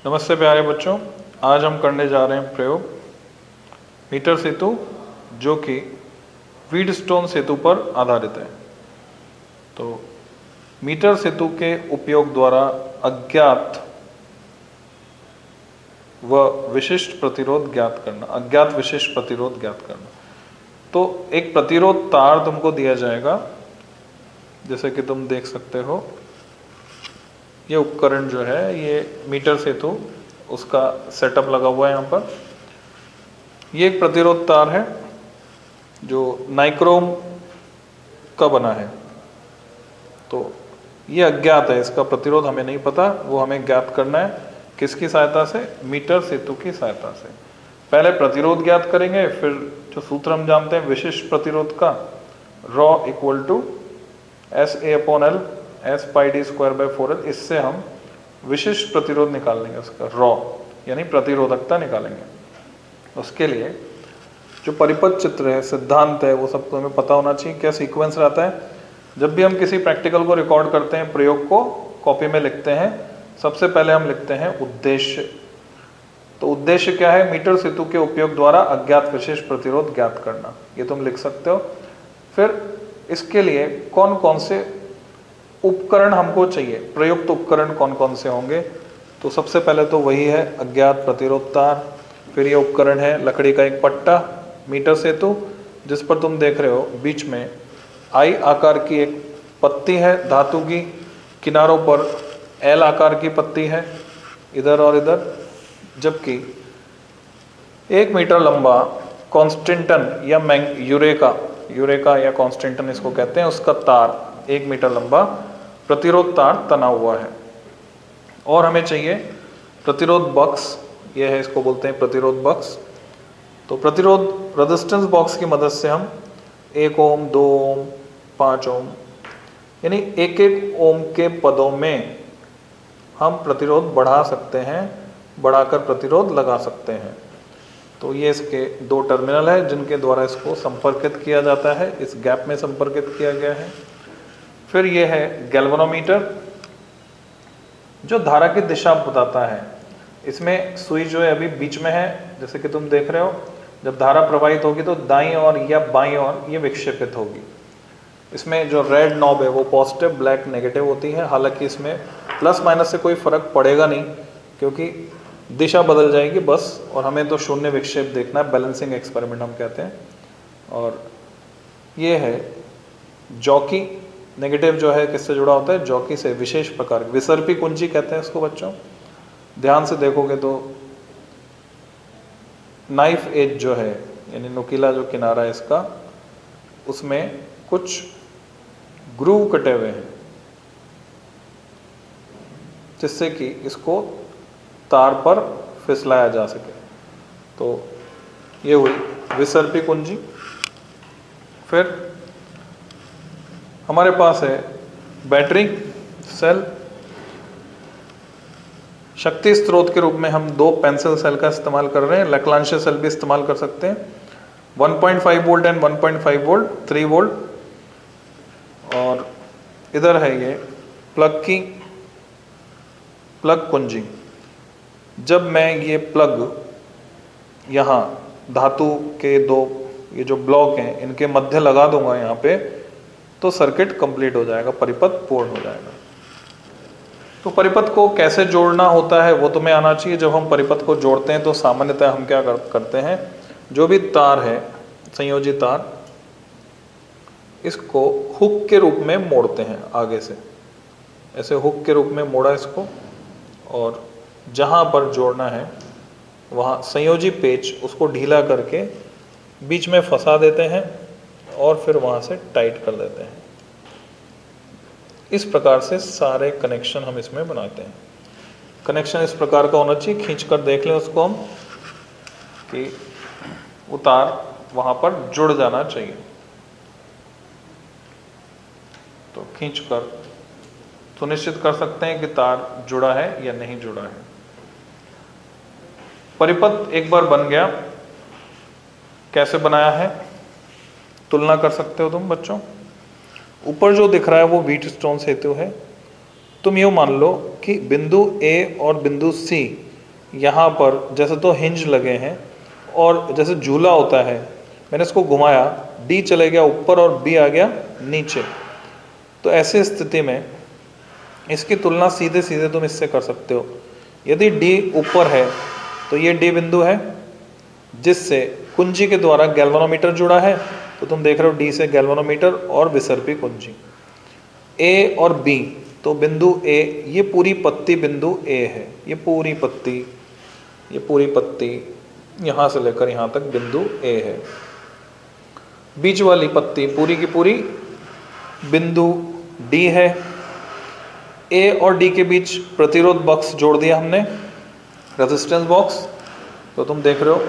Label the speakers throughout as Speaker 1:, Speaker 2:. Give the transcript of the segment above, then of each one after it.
Speaker 1: नमस्ते प्यारे बच्चों, आज हम करने जा रहे हैं प्रयोग मीटर सेतु, जो कि व्हीटस्टोन सेतु पर आधारित है। तो मीटर सेतु के उपयोग द्वारा अज्ञात व विशिष्ट प्रतिरोध ज्ञात करना, अज्ञात विशिष्ट प्रतिरोध ज्ञात करना। तो एक प्रतिरोध तार तुमको दिया जाएगा, जैसे कि तुम देख सकते हो। ये उपकरण जो है, ये मीटर सेतु उसका सेटअप लगा हुआ है यहाँ पर। ये एक प्रतिरोध तार है जो नाइक्रोम का बना है। तो ये अज्ञात है, इसका प्रतिरोध हमें नहीं पता, वो हमें ज्ञात करना है। किसकी सहायता से? मीटर सेतु की सहायता से। पहले प्रतिरोध ज्ञात करेंगे, फिर जो सूत्र हम जानते हैं विशिष्ट प्रतिरोध का, rho equal to SA/L S pi D square by 4L, इससे हम विशिष्ट प्रतिरोध निकाल लेंगे, उसका रॉ यानी प्रतिरोधकता निकालेंगे। उसके लिए जो परिपथ चित्र है, सिद्धांत है, वो सब तो हमें पता होना चाहिए। क्या सीक्वेंस रहता है? जब भी हम किसी प्रैक्टिकल को रिकॉर्ड करते हैं, प्रयोग को कॉपी में लिखते हैं, सबसे पहले हम लिखते हैं उद्देश्य। तो उद्देश्य क्या है? मीटर सेतु के उपयोग द्वारा अज्ञात विशेष प्रतिरोध ज्ञात करना, ये तुम लिख सकते हो। फिर इसके लिए कौन कौन से उपकरण हमको चाहिए, प्रयुक्त उपकरण कौन कौन से होंगे? तो सबसे पहले तो वही है अज्ञात प्रतिरोध तार। फिर ये उपकरण है लकड़ी का एक पट्टा, मीटर सेतु, जिस पर तुम देख रहे हो बीच में आई आकार की एक पत्ती है धातु की, किनारों पर एल आकार की पत्ती है इधर और इधर, जबकि 1 मीटर लंबा कॉन्स्टेंटन या यूरेका या कॉन्स्टेंटन इसको कहते हैं, उसका तार 1 मीटर लंबा प्रतिरोध तार तना हुआ है। और हमें चाहिए प्रतिरोध बॉक्स, यह है, इसको बोलते हैं प्रतिरोध बॉक्स। तो प्रतिरोध रेजिस्टेंस बॉक्स की मदद से हम 1 ओम, 2 ओम, 5 ओम यानी 1-1 ओम के पदों में हम प्रतिरोध बढ़ा सकते हैं, बढ़ाकर प्रतिरोध लगा सकते हैं। तो ये इसके 2 टर्मिनल है जिनके द्वारा इसको संपर्कित किया जाता है, इस गैप में संपर्कित किया गया है। फिर ये है गैल्वेनोमीटर, जो धारा की दिशा बताता है। इसमें सुई जो है अभी बीच में है, जैसे कि तुम देख रहे हो। जब धारा प्रवाहित होगी तो दाईं ओर या बाईं ओर ये विक्षेपित होगी। इसमें जो रेड नॉब है वो पॉजिटिव, ब्लैक नेगेटिव होती है। हालांकि इसमें प्लस माइनस से कोई फर्क पड़ेगा नहीं, क्योंकि दिशा बदल जाएगी बस, और हमें तो शून्य विक्षेप देखना है, बैलेंसिंग एक्सपेरिमेंट हम कहते हैं। और ये है जॉकी, नेगेटिव जो है किससे जुड़ा होता है? जॉकी से, विशेष प्रकार विसर्पी कुंजी कहते हैं इसको बच्चों। ध्यान से देखोगे तो नाइफ एज जो है, यानी नुकीला जो किनारा है इसका, उसमें कुछ ग्रूव कटे हुए हैं, जिससे कि इसको तार पर फिसलाया जा सके। तो ये हुई विसर्पी कुंजी। फिर हमारे पास है बैटरी सेल। शक्ति स्रोत के रूप में हम 2 पेंसिल सेल का इस्तेमाल कर रहे हैं, लैक्लांशिया सेल भी इस्तेमाल कर सकते हैं। 1.5 वोल्ट एंड 1.5 वोल्ट, 3 वोल्ट। और इधर है ये प्लग कुंजी। जब मैं ये प्लग यहाँ धातु के 2 ये जो ब्लॉक हैं इनके मध्य लगा दूंगा यहाँ पे, तो सर्किट कंप्लीट हो जाएगा, परिपथ पूर्ण हो जाएगा। तो परिपथ को कैसे जोड़ना होता है वो तुम्हें आना चाहिए। जब हम परिपथ को जोड़ते हैं तो सामान्यतः हम क्या करते हैं, जो भी तार है, संयोजी तार, इसको हुक के रूप में मोड़ते हैं आगे से, ऐसे हुक के रूप में मोड़ा इसको, और जहाँ पर जोड़ना है वहाँ संयोजी पेच उसको ढीला करके बीच में फंसा देते हैं और फिर वहाँ से टाइट कर देते हैं। इस प्रकार से सारे कनेक्शन हम इसमें बनाते हैं। कनेक्शन इस प्रकार का होना चाहिए, खींच कर देख लें उसको हम कि वो तार वहाँ पर जुड़ जाना चाहिए। तो खींच कर सुनिश्चित कर सकते हैं कि तार जुड़ा है या नहीं जुड़ा है। परिपथ एक बार बन गया, कैसे बनाया है तुलना कर सकते हो तुम बच्चों। ऊपर जो दिख रहा है वो व्हीटस्टोन सेतु है। तुम यूँ मान लो कि बिंदु ए और बिंदु सी यहाँ पर जैसे तो हिंज लगे हैं और जैसे झूला होता है, मैंने इसको घुमाया, डी चले गया ऊपर और बी आ गया नीचे। तो ऐसी स्थिति में इसकी तुलना सीधे सीधे तुम इससे कर सकते हो। यदि डी ऊपर है तो ये डी बिंदु है जिससे कुंजी के द्वारा गैल्वेनोमीटर जुड़ा है, तो तुम देख रहे हो डी से गैल्वेनोमीटर और विसर्पी कुंजी। ए और बी, तो बिंदु ए, ये पूरी पत्ती बिंदु ए है, ये पूरी पत्ती यहाँ से लेकर यहाँ तक बिंदु ए है। बीच वाली पत्ती पूरी की पूरी बिंदु डी है। ए और डी के बीच प्रतिरोध बॉक्स जोड़ दिया हमने, रेजिस्टेंस बॉक्स। तो तुम देख रहे हो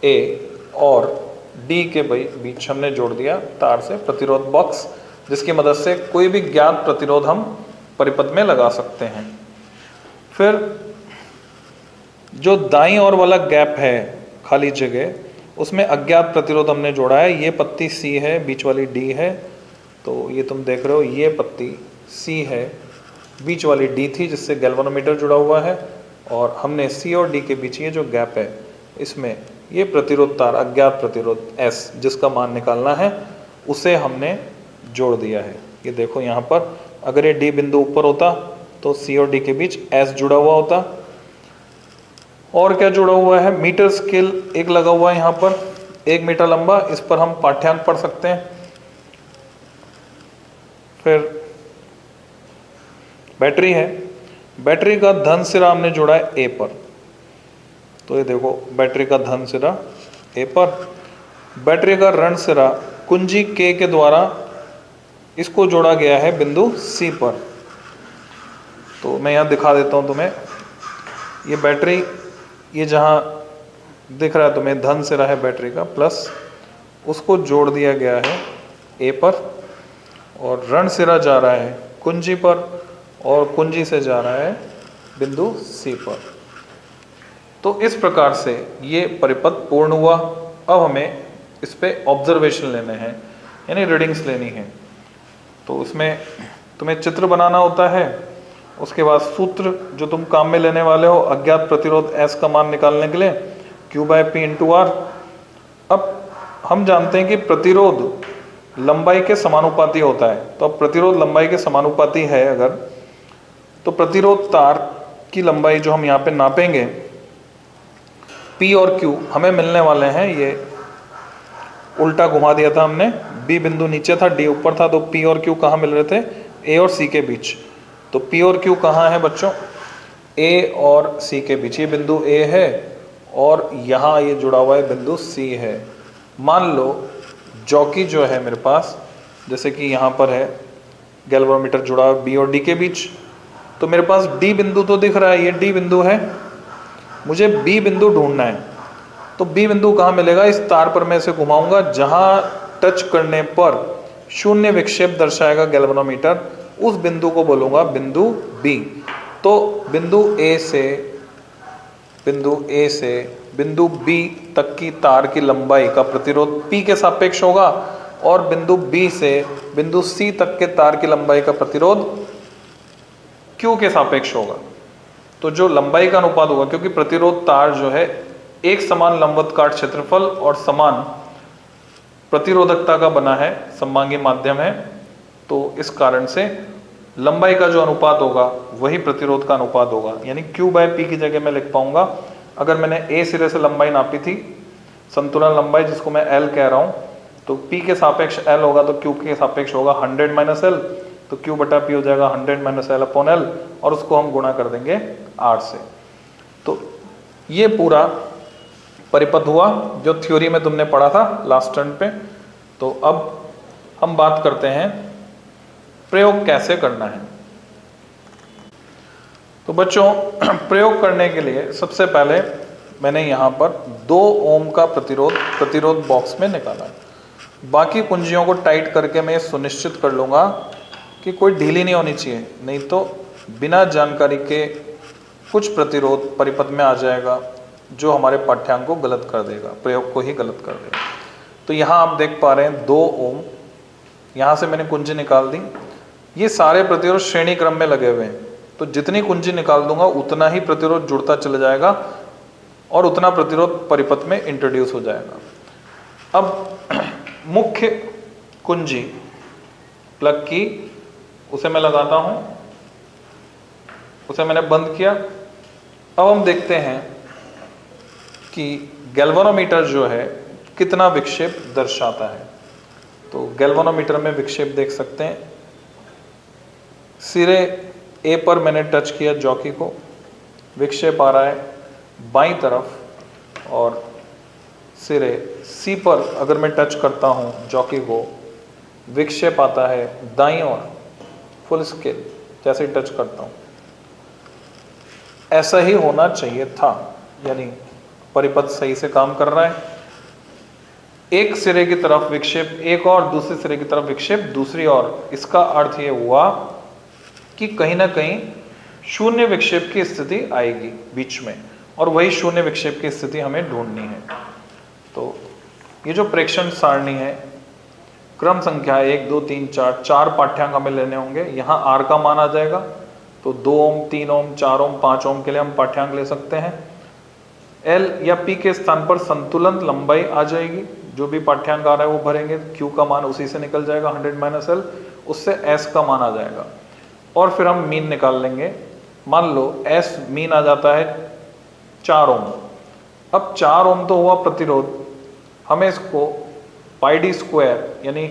Speaker 1: ए और डी के बीच हमने जोड़ दिया तार से प्रतिरोध बॉक्स, जिसकी मदद से कोई भी ज्ञात प्रतिरोध हम परिपथ में लगा सकते हैं। फिर जो दाईं ओर वाला गैप है, खाली जगह, उसमें अज्ञात प्रतिरोध हमने जोड़ा है। ये पत्ती सी है, बीच वाली डी है, तो ये तुम देख रहे हो ये पत्ती सी है, बीच वाली डी थी जिससे गैल्वेनोमीटर जुड़ा हुआ है, और हमने सी और डी के बीच ये जो गैप है इसमें ये प्रतिरोध तार अज्ञात प्रतिरोध एस, जिसका मान निकालना है, उसे हमने जोड़ दिया है। ये देखो यहाँ पर अगर ये डी बिंदु ऊपर होता तो सी और डी के बीच एस जुड़ा हुआ होता। और क्या जुड़ा हुआ है, मीटर स्केल एक लगा हुआ है यहाँ पर, 1 मीटर लंबा, इस पर हम पाठ्यांक पढ़ सकते हैं। फिर बैटरी है, बैटरी का धन सिरा हमने जोड़ा है ए पर, तो ये देखो बैटरी का धन सिरा ए पर, बैटरी का ऋण सिरा कुंजी के द्वारा इसको जोड़ा गया है बिंदु सी पर। तो मैं यहाँ दिखा देता हूँ तुम्हें, ये बैटरी, ये जहाँ दिख रहा है तुम्हें धन सिरा है बैटरी का, प्लस उसको जोड़ दिया गया है ए पर, और ऋण सिरा जा रहा है कुंजी पर, और कुंजी से जा रहा है बिंदु सी पर। तो इस प्रकार से ये परिपथ पूर्ण हुआ। अब हमें इस पे ऑब्जर्वेशन लेने हैं, यानी रीडिंग्स लेनी है। तो उसमें तुम्हें चित्र बनाना होता है, उसके बाद सूत्र जो तुम काम में लेने वाले हो, अज्ञात प्रतिरोध S का मान निकालने के लिए Q/P × R। अब हम जानते हैं कि प्रतिरोध लंबाई के समानुपाती होता है, तो अब प्रतिरोध लंबाई के समानुपाती है अगर, तो प्रतिरोध तार की लंबाई जो हम यहाँ पे नापेंगे, P और Q हमें मिलने वाले हैं, ये उल्टा घुमा दिया था हमने, B बिंदु नीचे था, D ऊपर था, तो P और Q कहाँ मिल रहे थे, A और C के बीच। तो P और Q कहाँ है बच्चों, A और C के बीच, ये बिंदु A है और यहाँ ये जुड़ा हुआ है बिंदु C है। मान लो जॉकी जो है मेरे पास, जैसे कि यहाँ पर है गैल्वेनोमीटर जुड़ा है B और D के बीच, तो मेरे पास D बिंदु तो दिख रहा है, ये D बिंदु है, मुझे B बिंदु ढूंढना है। तो B बिंदु कहाँ मिलेगा, इस तार पर मैं इसे घुमाऊंगा, जहाँ टच करने पर शून्य विक्षेप दर्शाएगा गैल्वेनोमीटर, उस बिंदु को बोलूंगा बिंदु B। तो बिंदु A से बिंदु B तक की तार की लंबाई का प्रतिरोध P के सापेक्ष होगा, और बिंदु B से बिंदु C तक के तार की लंबाई का प्रतिरोध Q के सापेक्ष होगा। तो जो लंबाई का अनुपात होगा, क्योंकि प्रतिरोध तार जो है एक समान लंबवत काट क्षेत्रफल और समान प्रतिरोधकता का बना है, सममांगी माध्यम है, तो इस कारण से लंबाई का जो अनुपात होगा वही प्रतिरोध का अनुपात होगा। यानी Q/P की जगह मैं लिख पाऊंगा, अगर मैंने A सिरे से लंबाई नापी थी, संतुलन लंबाई जिसको मैं L कह रहा हूं, तो P के सापेक्ष L होगा, तो Q के सापेक्ष होगा 100 - L, तो Q/P हो जाएगा 100 - L/L, और उसको हम गुणा कर देंगे R से। तो ये पूरा परिपथ हुआ जो थ्योरी में तुमने पढ़ा था लास्ट टर्न पे। तो अब हम बात करते हैं प्रयोग कैसे करना है। तो बच्चों प्रयोग करने के लिए सबसे पहले मैंने यहाँ पर 2 ओम का प्रतिरोध बॉक्स में निकाला है। बाकी कुंजियों को टाइट करके मैं सुनिश्चित कर लूँगा कि कोई ढीली नहीं होनी चाहिए, नहीं तो बिना जानकारी के कुछ प्रतिरोध परिपथ में आ जाएगा जो हमारे पाठ्यांक को गलत कर देगा, प्रयोग को ही गलत कर देगा। तो यहाँ आप देख पा रहे हैं 2 ओम, यहाँ से मैंने कुंजी निकाल दी। ये सारे प्रतिरोध श्रेणी क्रम में लगे हुए हैं, तो जितनी कुंजी निकाल दूंगा उतना ही प्रतिरोध जुड़ता चला जाएगा और उतना प्रतिरोध परिपथ में इंट्रोड्यूस हो जाएगा। अब मुख्य कुंजी प्लग की, उसे मैं लगाता हूं, उसे मैंने बंद किया। अब हम देखते हैं कि गैल्वेनोमीटर जो है कितना विक्षेप दर्शाता है। तो गैल्वेनोमीटर में विक्षेप देख सकते हैं। सिरे ए पर मैंने टच किया जॉकी को, विक्षेप आ रहा है बाईं तरफ, और सिरे सी पर अगर मैं टच करता हूं जॉकी को, विक्षेप आता है दाईं ओर फुल स्केल जैसे ही टच करता हूं। ऐसा ही होना चाहिए था, यानी परिपथ सही से काम कर रहा है। एक सिरे की तरफ विक्षेप एक और, दूसरे सिरे की तरफ विक्षेप दूसरी ओर। इसका अर्थ यह हुआ कि कहीं ना कहीं शून्य विक्षेप की स्थिति आएगी बीच में, और वही शून्य विक्षेप की स्थिति हमें ढूंढनी है। तो ये जो प्रेक्षण सारणी है, क्रम संख्या 1 2 3 4, 4 पाठ्यांक हमें लेने होंगे। यहाँ आर का मान आ जाएगा, तो 2 ओम 3 ओम 4 ओम 5 ओम के लिए हम पाठ्यांक ले सकते हैं। एल या पी के स्थान पर संतुलन लंबाई आ जाएगी, जो भी पाठ्यांक आ रहा है वो भरेंगे, क्यू का मान उसी से निकल जाएगा 100 - एल, उससे एस का मान आ जाएगा, और फिर हम मीन निकाल लेंगे। मान लो एस मीन आ जाता है 4 ओम। अब 4 ओम तो हुआ प्रतिरोध, हमें इसको पाई डी स्क्वायर यानी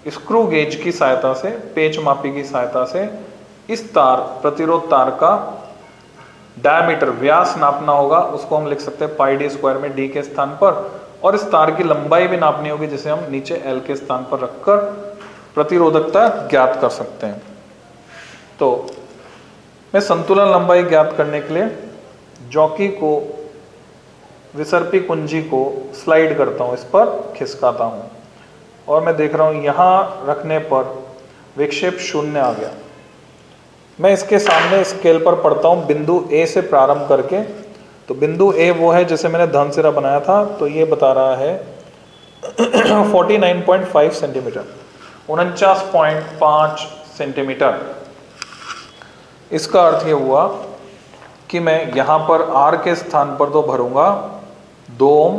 Speaker 1: स्क्रू गेज की सहायता से, पेच मापी की सहायता से इस तार, प्रतिरोध तार का डायमीटर, व्यास नापना होगा। उसको हम लिख सकते हैं पाई डी स्क्वायर में डी के स्थान पर, और इस तार की लंबाई भी नापनी होगी, जिसे हम नीचे एल के स्थान पर रखकर प्रतिरोधकता ज्ञात कर सकते हैं। तो मैं संतुलन लंबाई ज्ञात करने के लिए जॉकी को, विसर्पी कुंजी को स्लाइड करता हूं, इस पर खिसकाता हूं, और मैं देख रहा हूं यहां रखने पर विक्षेप 0 आ गया। मैं इसके सामने स्केल पर पढ़ता हूं बिंदु ए से प्रारंभ करके। तो बिंदु ए वो है जिसे मैंने धन सिरा बनाया था, तो ये बता रहा है 49.5 सेंटीमीटर, 49.5 सेंटीमीटर। इसका अर्थ ये हुआ कि मैं यहाँ पर R के स्थान पर तो भरूंगा 2 ओम,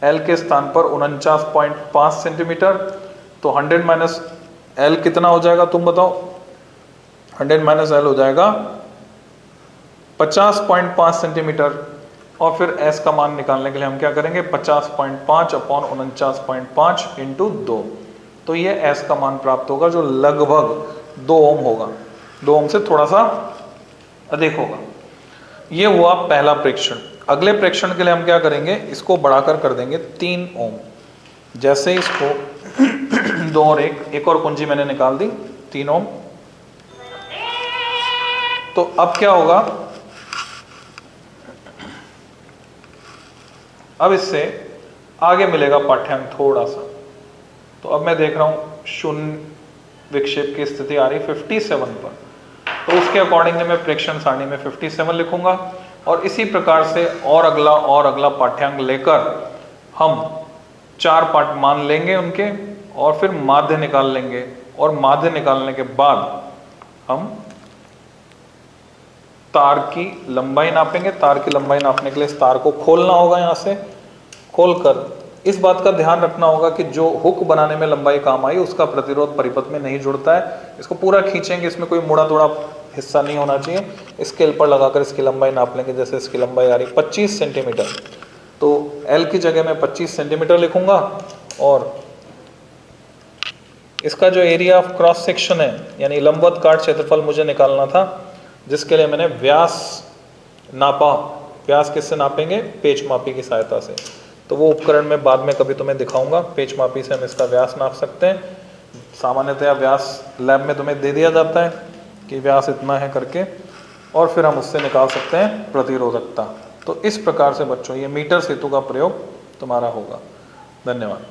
Speaker 1: L के स्थान पर 49.5 सेंटीमीटर। तो 100 - L कितना हो जाएगा तुम बताओ? 100 - L हो जाएगा 50.5 सेंटीमीटर। और फिर S का मान निकालने के लिए हम क्या करेंगे? 50.5 अपॉन 49.5 इंटू 2। तो ये S का मान प्राप्त होगा, जो लगभग 2 ओम होगा, 2 ओम से थोड़ा सा अधिक होगा। ये हुआ पहला प्रेक्षण। अगले प्रेक्षण के लिए हम क्या करेंगे? इसको बढ़ाकर कर देंगे 3 ओम। जैसे इसको 2 और 1 और कुंजी मैंने निकाल दी 3 ओम। तो अब क्या होगा? अब इससे आगे मिलेगा पाठ्यांक थोड़ा सा। तो अब मैं देख रहा हूं शून्य विक्षेप की स्थिति आ रही 57 पर। तो उसके अकॉर्डिंगली मैं प्रेक्षण सारणी में 57 लिखूंगा, और इसी प्रकार से और अगला पाठ्यांक लेकर हम 4 पाठ मान लेंगे उनके, और फिर माध्य निकाल लेंगे। और माध्य निकालने के बाद हम तार की लंबाई नापेंगे। तार की लंबाई नापने के लिए इस तार को खोलना होगा, यहाँ से खोलकर इस बात का ध्यान रखना होगा कि जो हुक बनाने में लंबाई काम आई उसका प्रतिरोध परिपथ में नहीं जुड़ता है। इसको पूरा खींचेंगे, इसमें कोई मुड़ा तोड़ा हिस्सा नहीं होना चाहिए। स्केल पर लगाकर इसकी लंबाई नाप लेंगे। जैसे इसकी लंबाई आ रही 25 सेंटीमीटर, तो एल की जगह मैं 25 सेंटीमीटर लिखूंगा, और इसका जो एरिया ऑफ क्रॉस सेक्शन है, यानी लंबवत काट क्षेत्रफल मुझे निकालना था, जिसके लिए मैंने व्यास नापा। व्यास किससे नापेंगे? पेच मापी की सहायता से। तो वो उपकरण मैं बाद में कभी तुम्हें दिखाऊंगा। पेच मापी से हम इसका व्यास नाप सकते हैं। सामान्यतया व्यास लैब में तुम्हें दे दिया जाता है कि व्यास इतना है करके, और फिर हम उससे निकाल सकते हैं प्रतिरोधकता। तो इस प्रकार से बच्चों ये मीटर सेतु का प्रयोग तुम्हारा होगा। धन्यवाद।